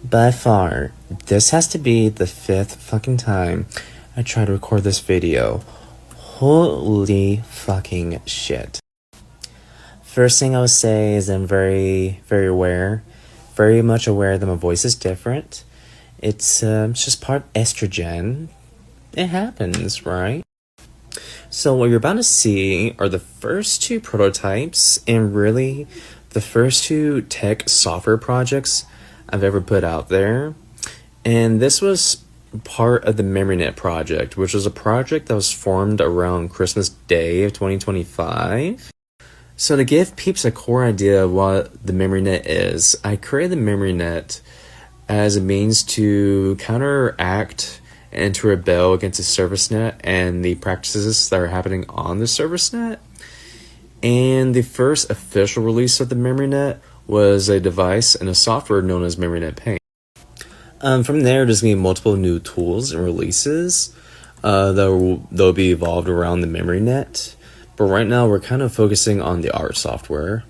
By far, this has to be the 5th fucking time I try to record this video. Holy fucking shit. First thing I would say is I'm very much aware that my voice is different. It's just part estrogen. It happens, right? So what you're about to see are the first two prototypes and really the first two tech software projects I've ever put out there. And this was part of the MemoryNet project, which was a project that was formed around Christmas Day of 2025. So to give peeps a core idea of what the MemoryNet is, I created the MemoryNet as a means to counteract and to rebel against the service net and the practices that are happening on the service net. And the first official release of the MemoryNet was a device and a software known as MemoryNet Paint. From there, there's going to be multiple new tools and releases that'll be evolved around the MemoryNet. But right now, we're kind of focusing on the art software.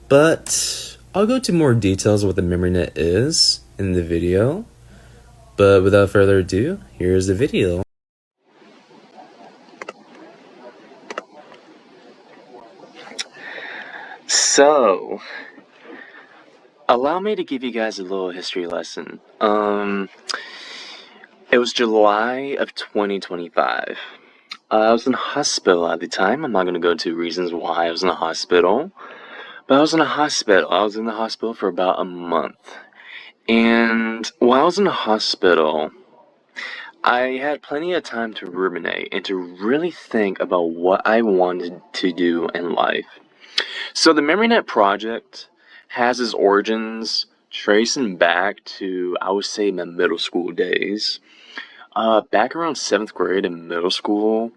But I'll go into more details of what the MemoryNet is in the video. But without further ado, here's the video. So, allow me to give you guys a little history lesson. It was July of 2025. I was in a hospital at the time. I'm not going to go into reasons why I was in a hospital. But I was in a hospital. I was in the hospital for about a month. And while I was in the hospital, I had plenty of time to ruminate and to really think about what I wanted to do in life. So the MemoryNet project has its origins tracing back to, I would say, my middle school days. Back around 7th grade in middle school,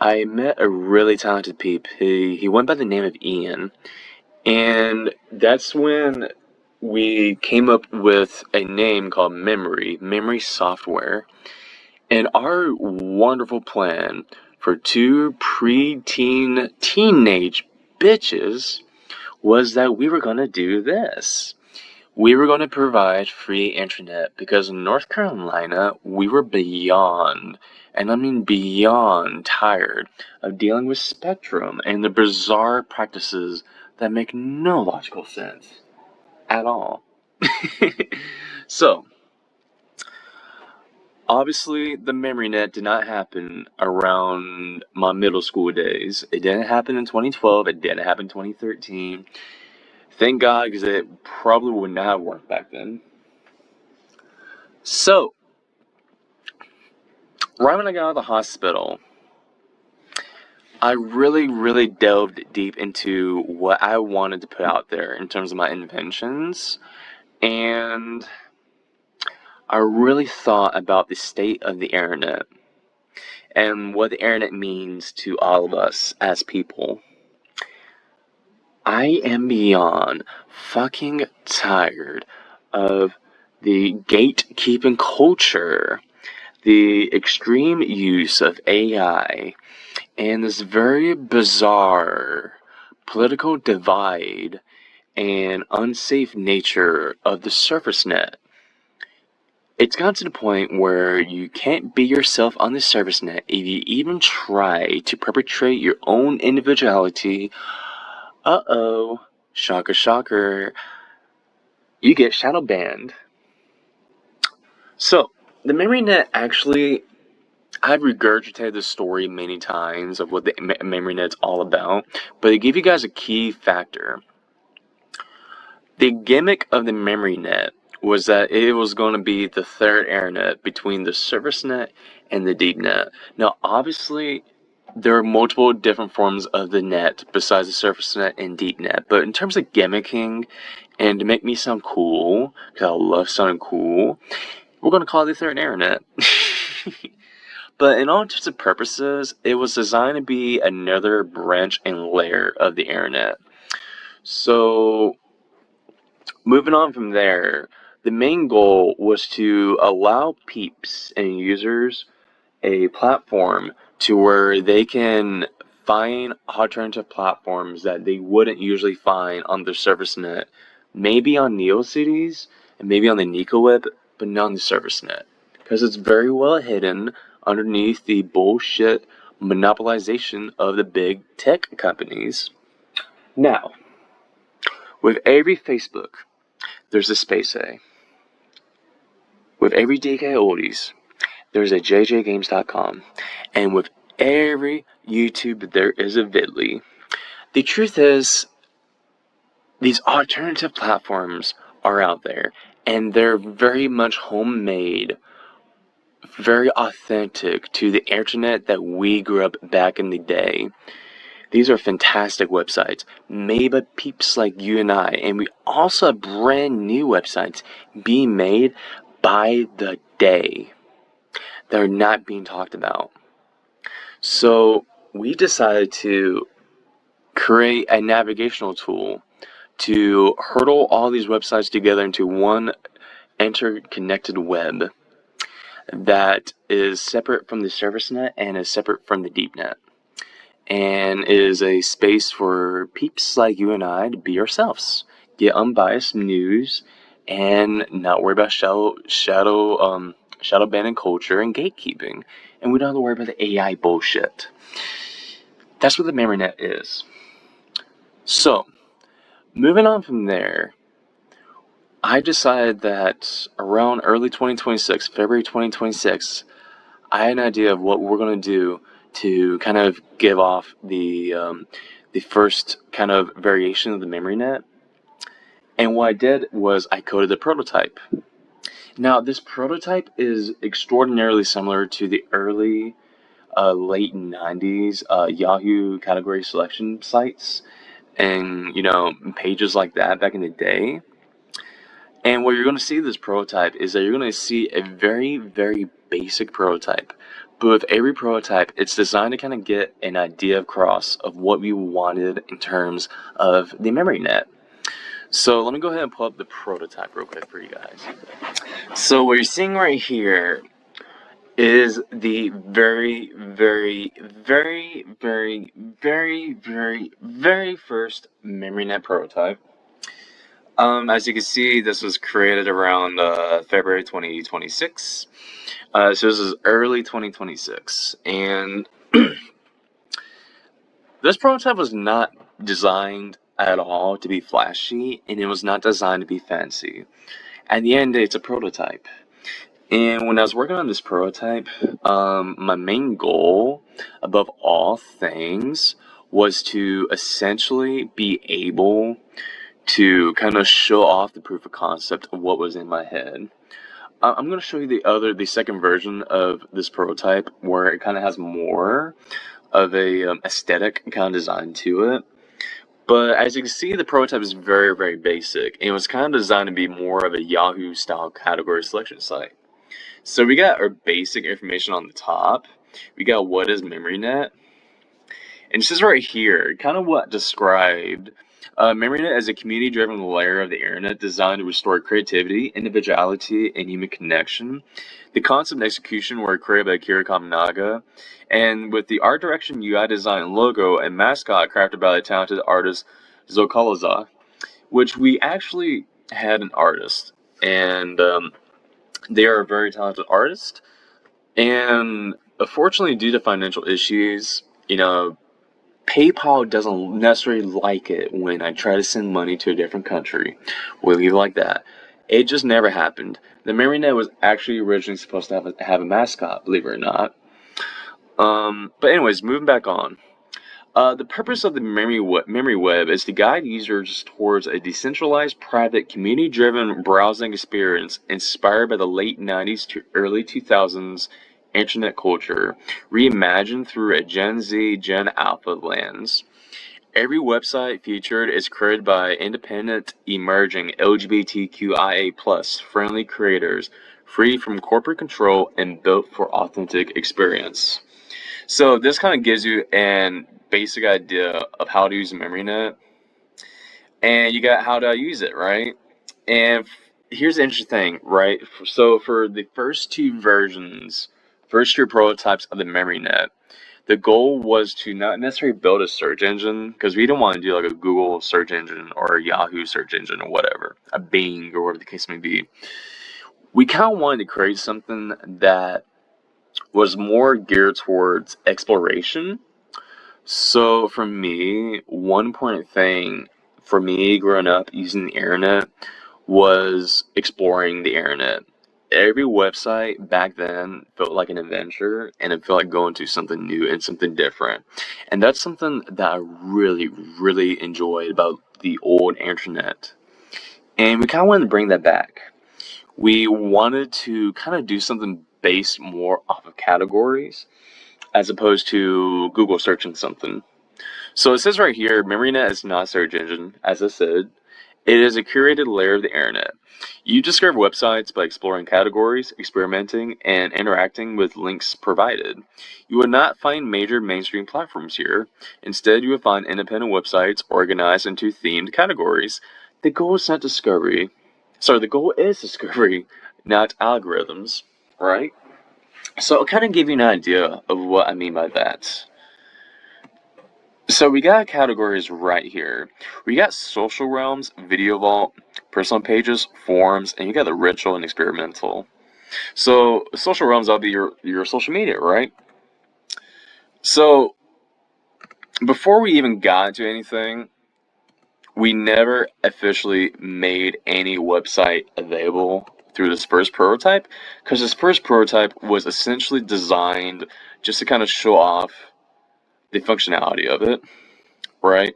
I met a really talented peep. He went by the name of Ian. And that's when we came up with a name called Memory Software. And our wonderful plan for two teenage bitches was that we were going to do this. We were going to provide free internet because in North Carolina, we were beyond, and I mean beyond, tired of dealing with Spectrum and the bizarre practices that make no logical sense at all. So, obviously, the MemoryNet did not happen around my middle school days. It didn't happen in 2012. It didn't happen in 2013. Thank God, because it probably would not have worked back then. So, right when I got out of the hospital, I really delved deep into what I wanted to put out there in terms of my inventions. And I really thought about the state of the internet and what the internet means to all of us as people. I am beyond fucking tired of the gatekeeping culture, the extreme use of AI, and this very bizarre political divide and unsafe nature of the surface net. It's gotten to the point where you can't be yourself on the surface net if you even try to perpetrate your own individuality. Uh-oh, shocker, you get shadow banned. So, the MemoryNet actually, I've regurgitated the story many times of what the MemoryNet's all about, but to give you guys a key factor, the gimmick of the MemoryNet was that it was going to be the third internet between the surface net and the deep net. Now, obviously, there are multiple different forms of the net besides the surface net and deep net, but in terms of gimmicking and to make me sound cool, because I love sounding cool, we're going to call it the third internet. But in all intents and purposes, it was designed to be another branch and layer of the internet. So, moving on from there, the main goal was to allow peeps and users a platform to where they can find alternative platforms that they wouldn't usually find on the service net, maybe on NeoCities, and maybe on the Nico web, but not on the service net, because it's very well hidden underneath the bullshit monopolization of the big tech companies. Now, with every Facebook, there's a Space A. With every DK Oldies, there's a JJGames.com. And with every YouTube, there is a Vidly. The truth is, these alternative platforms are out there, and they're very much homemade, very authentic to the internet that we grew up back in the day. These are fantastic websites made by peeps like you and I, and we also have brand new websites being made by the day that are not being talked about. So we decided to create a navigational tool to hurdle all these websites together into one interconnected web that is separate from the service net and is separate from the deep net, and is a space for peeps like you and I to be ourselves, get unbiased news, and not worry about shadow banning culture and gatekeeping, and we don't have to worry about the AI bullshit. That's what the memory net is. So, moving on from there, I decided that around early 2026, February 2026, I had an idea of what we're going to do to kind of give off the first kind of variation of the memory net. And what I did was I coded the prototype. Now, this prototype is extraordinarily similar to the early, late 90s Yahoo category selection sites and, pages like that back in the day. And what you're going to see with this prototype is that you're going to see a very, very basic prototype. But with every prototype, it's designed to kind of get an idea across of what we wanted in terms of the memory net. So let me go ahead and pull up the prototype real quick for you guys. So what you're seeing right here is the very, very, very, very, very, very, very first memory net prototype. As you can see, this was created around February 2026. So this is early 2026. And this prototype was not designed at all to be flashy, and it was not designed to be fancy. At the end, it's a prototype. And when I was working on this prototype, my main goal, above all things, was to essentially be able to kind of show off the proof of concept of what was in my head. I'm going to show you the second version of this prototype, where it kind of has more of a aesthetic kind of design to it. But as you can see, the prototype is very, very basic, and it was kind of designed to be more of a Yahoo style category selection site. So we got our basic information on the top. We got what is MemoryNet. And it says right here, kind of what described MemoryNet as a community-driven layer of the internet designed to restore creativity, individuality, and human connection. The concept and execution were created by Akira Kaminaga, and with the art direction, UI design, logo, and mascot crafted by the talented artist Zokalaza, which we actually had an artist, and they are a very talented artist. And unfortunately, due to financial issues, PayPal doesn't necessarily like it when I try to send money to a different country. We'll leave it like that. It just never happened. The MemoryNet was actually originally supposed to have a mascot, believe it or not. But anyways, moving back on. The purpose of the memory web is to guide users towards a decentralized, private, community-driven browsing experience inspired by the late 90s to early 2000s internet culture, reimagined through a Gen Z, Gen Alpha lens. Every website featured is created by independent, emerging LGBTQIA+ friendly creators, free from corporate control and built for authentic experience. So this kind of gives you an basic idea of how to use a MemoryNet, and you got how to use it, right? And here's the interesting thing, right? So for the first two prototypes of the MemoryNet, the goal was to not necessarily build a search engine, because we didn't want to do like a Google search engine or a Yahoo search engine or whatever, a Bing or whatever the case may be. We kind of wanted to create something that was more geared towards exploration. So for me, one important thing for me growing up using the internet was exploring the internet. Every website back then felt like an adventure, and it felt like going to something new and something different. And that's something that I really, really enjoyed about the old internet. And we kind of wanted to bring that back. We wanted to kind of do something based more off of categories as opposed to Google searching something. So it says right here, MemoryNet is not a search engine, as I said. It is a curated layer of the internet. You discover websites by exploring categories, experimenting, and interacting with links provided. You will not find major mainstream platforms here. Instead, you will find independent websites organized into themed categories. The goal is not discovery. Sorry, the goal is discovery, not algorithms, right? So I'll kind of give you an idea of what I mean by that. So we got categories right here. We got social realms, video vault, personal pages, forums, and you got the ritual and experimental. So social realms, that'll be your social media, right? So before we even got into anything, we never officially made any website available through this first prototype, because this first prototype was essentially designed just to kind of show off the functionality of it, right?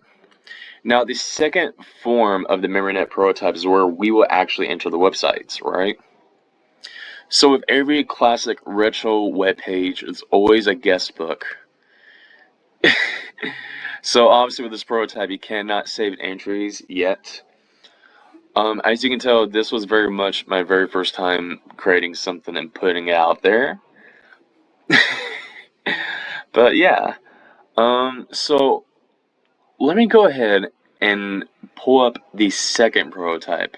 Now, the second form of the MemoryNet prototype is where we will actually enter the websites, right? So with every classic retro web page, it's always a guest book. So obviously with this prototype, you cannot save entries yet. As you can tell, this was very much my very first time creating something and putting it out there. But yeah, so let me go ahead and pull up the second prototype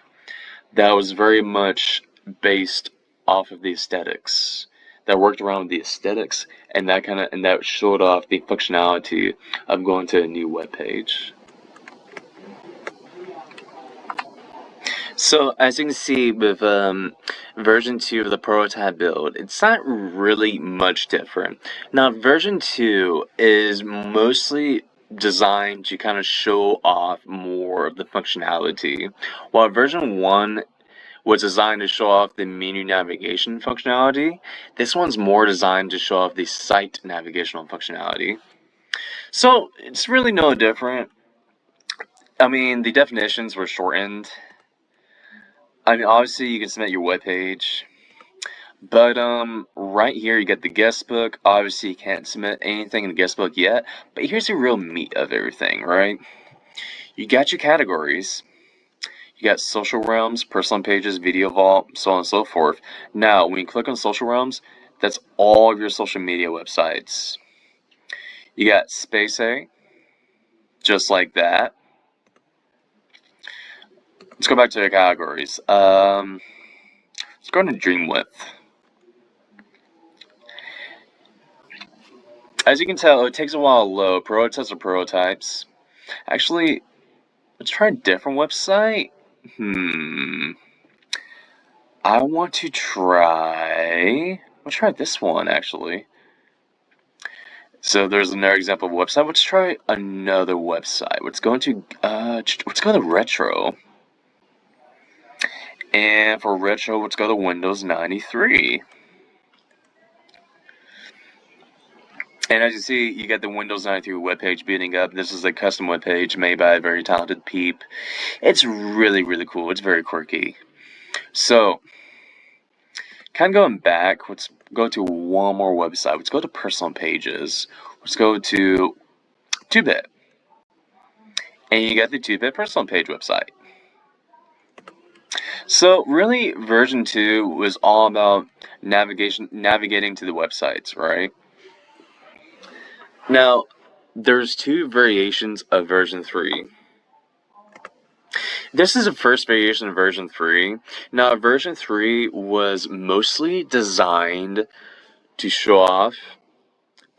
that was very much based off of the aesthetics, that worked around the aesthetics, and that showed off the functionality of going to a new web page. So as you can see with version 2 of the prototype build, it's not really much different. Now version 2 is mostly designed to kind of show off more of the functionality, while version 1 was designed to show off the menu navigation functionality. This one's more designed to show off the site navigational functionality. So it's really no different. I mean, the definitions were shortened. I mean, obviously you can submit your web page, but right here you got the guest book. Obviously you can't submit anything in the guest book yet, but here's the real meat of everything, right? You got your categories. You got social realms, personal pages, video vault, so on and so forth. Now, when you click on social realms, that's all of your social media websites. You got space A, just like that. Let's go back to the categories. Let's go into dream width. As you can tell, it takes a while to load. Prototypes are prototypes. Actually, let's try a different website. I want to try... Let's try this one, actually. So there's another example of a website. Let's try another website. Let's go to retro. And for retro, let's go to Windows 93. And as you see, you get the Windows 93 webpage beating up. This is a custom webpage made by a very talented peep. It's really, really cool. It's very quirky. So, kind of going back, let's go to one more website. Let's go to personal pages. Let's go to 2-bit. And you got the 2-bit personal page website. So really, version 2 was all about navigating to the websites, right? Now, there's two variations of version 3. This is the first variation of version 3. Now, version 3 was mostly designed to show off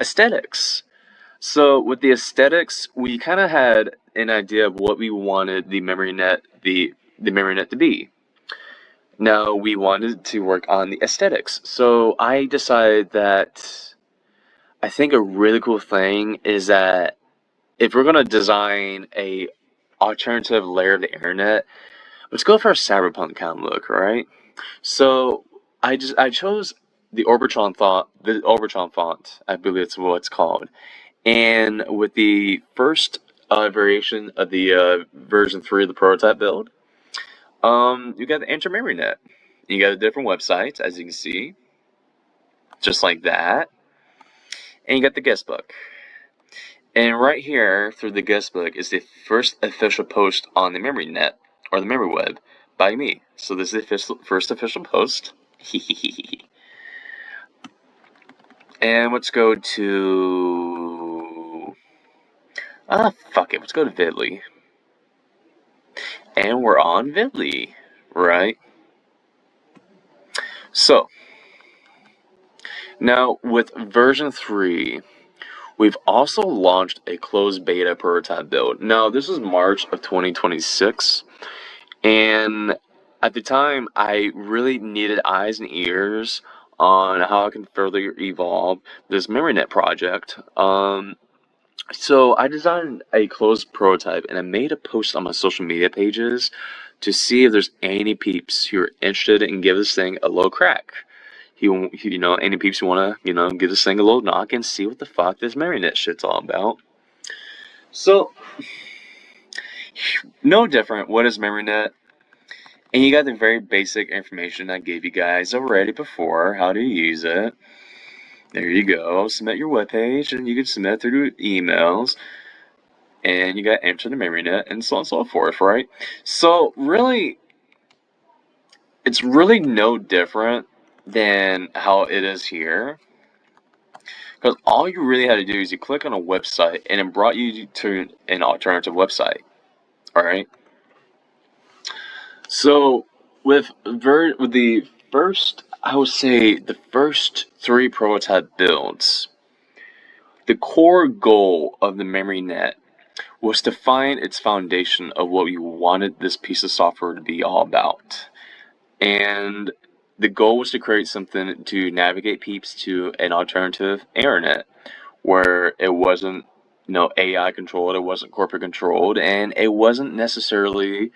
aesthetics. So with the aesthetics, we kind of had an idea of what we wanted the memory net to be. Now we wanted to work on the aesthetics. So I decided that I think a really cool thing is that if we're gonna design a alternative layer of the internet, let's go for a cyberpunk kind of look, right? So I chose the Orbitron font, I believe it's what it's called. And with the first variation of the version 3 of the prototype build, you got the Enter Memory Net. You got a different website, as you can see, just like that. And you got the guest book. And right here, through the guest book, is the first official post on the memory net, or the memory web, by me. So this is the first official post. And let's go to... fuck it, let's go to Vidly. And we're on Vidly, right? So, now with version 3, we've also launched a closed beta prototype build. Now, this is March of 2026, and at the time, I really needed eyes and ears on how I can further evolve this MemoryNet project. So I designed a closed prototype, and I made a post on my social media pages to see if there's any peeps who are interested in give this thing a little crack. Any peeps who want to, give this thing a little knock and see what the fuck this MemoryNet shit's all about. So, no different. What is MemoryNet? And you got the very basic information I gave you guys already before, how to use it. There you go. Submit your webpage, and you can submit through emails. And you got enter the MemoryNet, and so on and so forth, right? So, really, it's really no different than how it is here. Because all you really had to do is you click on a website, and it brought you to an alternative website. Alright? So, with the first, I would say, the first 3 prototype builds, the core goal of the MemoryNet was to find its foundation of what we wanted this piece of software to be all about. And the goal was to create something to navigate peeps to an alternative internet where it wasn't, AI controlled, it wasn't corporate controlled, and it wasn't necessarily,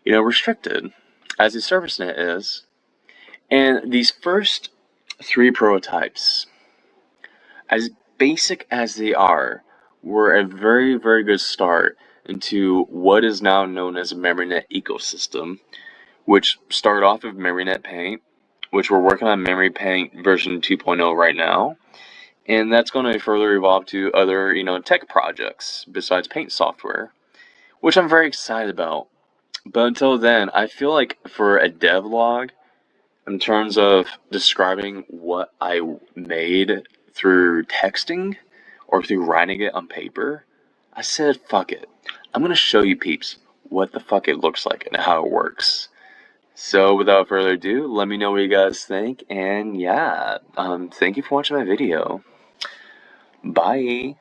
restricted as a service net is. And these first 3 prototypes, as basic as they are, were a very, very good start into what is now known as a MemoryNet ecosystem, which started off with MemoryNet Paint, which we're working on Memory Paint version 2.0 right now. And that's going to further evolve to other, tech projects besides paint software, which I'm very excited about. But until then, I feel like for a devlog, in terms of describing what I made through texting or through writing it on paper, I said, fuck it. I'm going to show you peeps what the fuck it looks like and how it works. So without further ado, let me know what you guys think, and yeah, thank you for watching my video. Bye.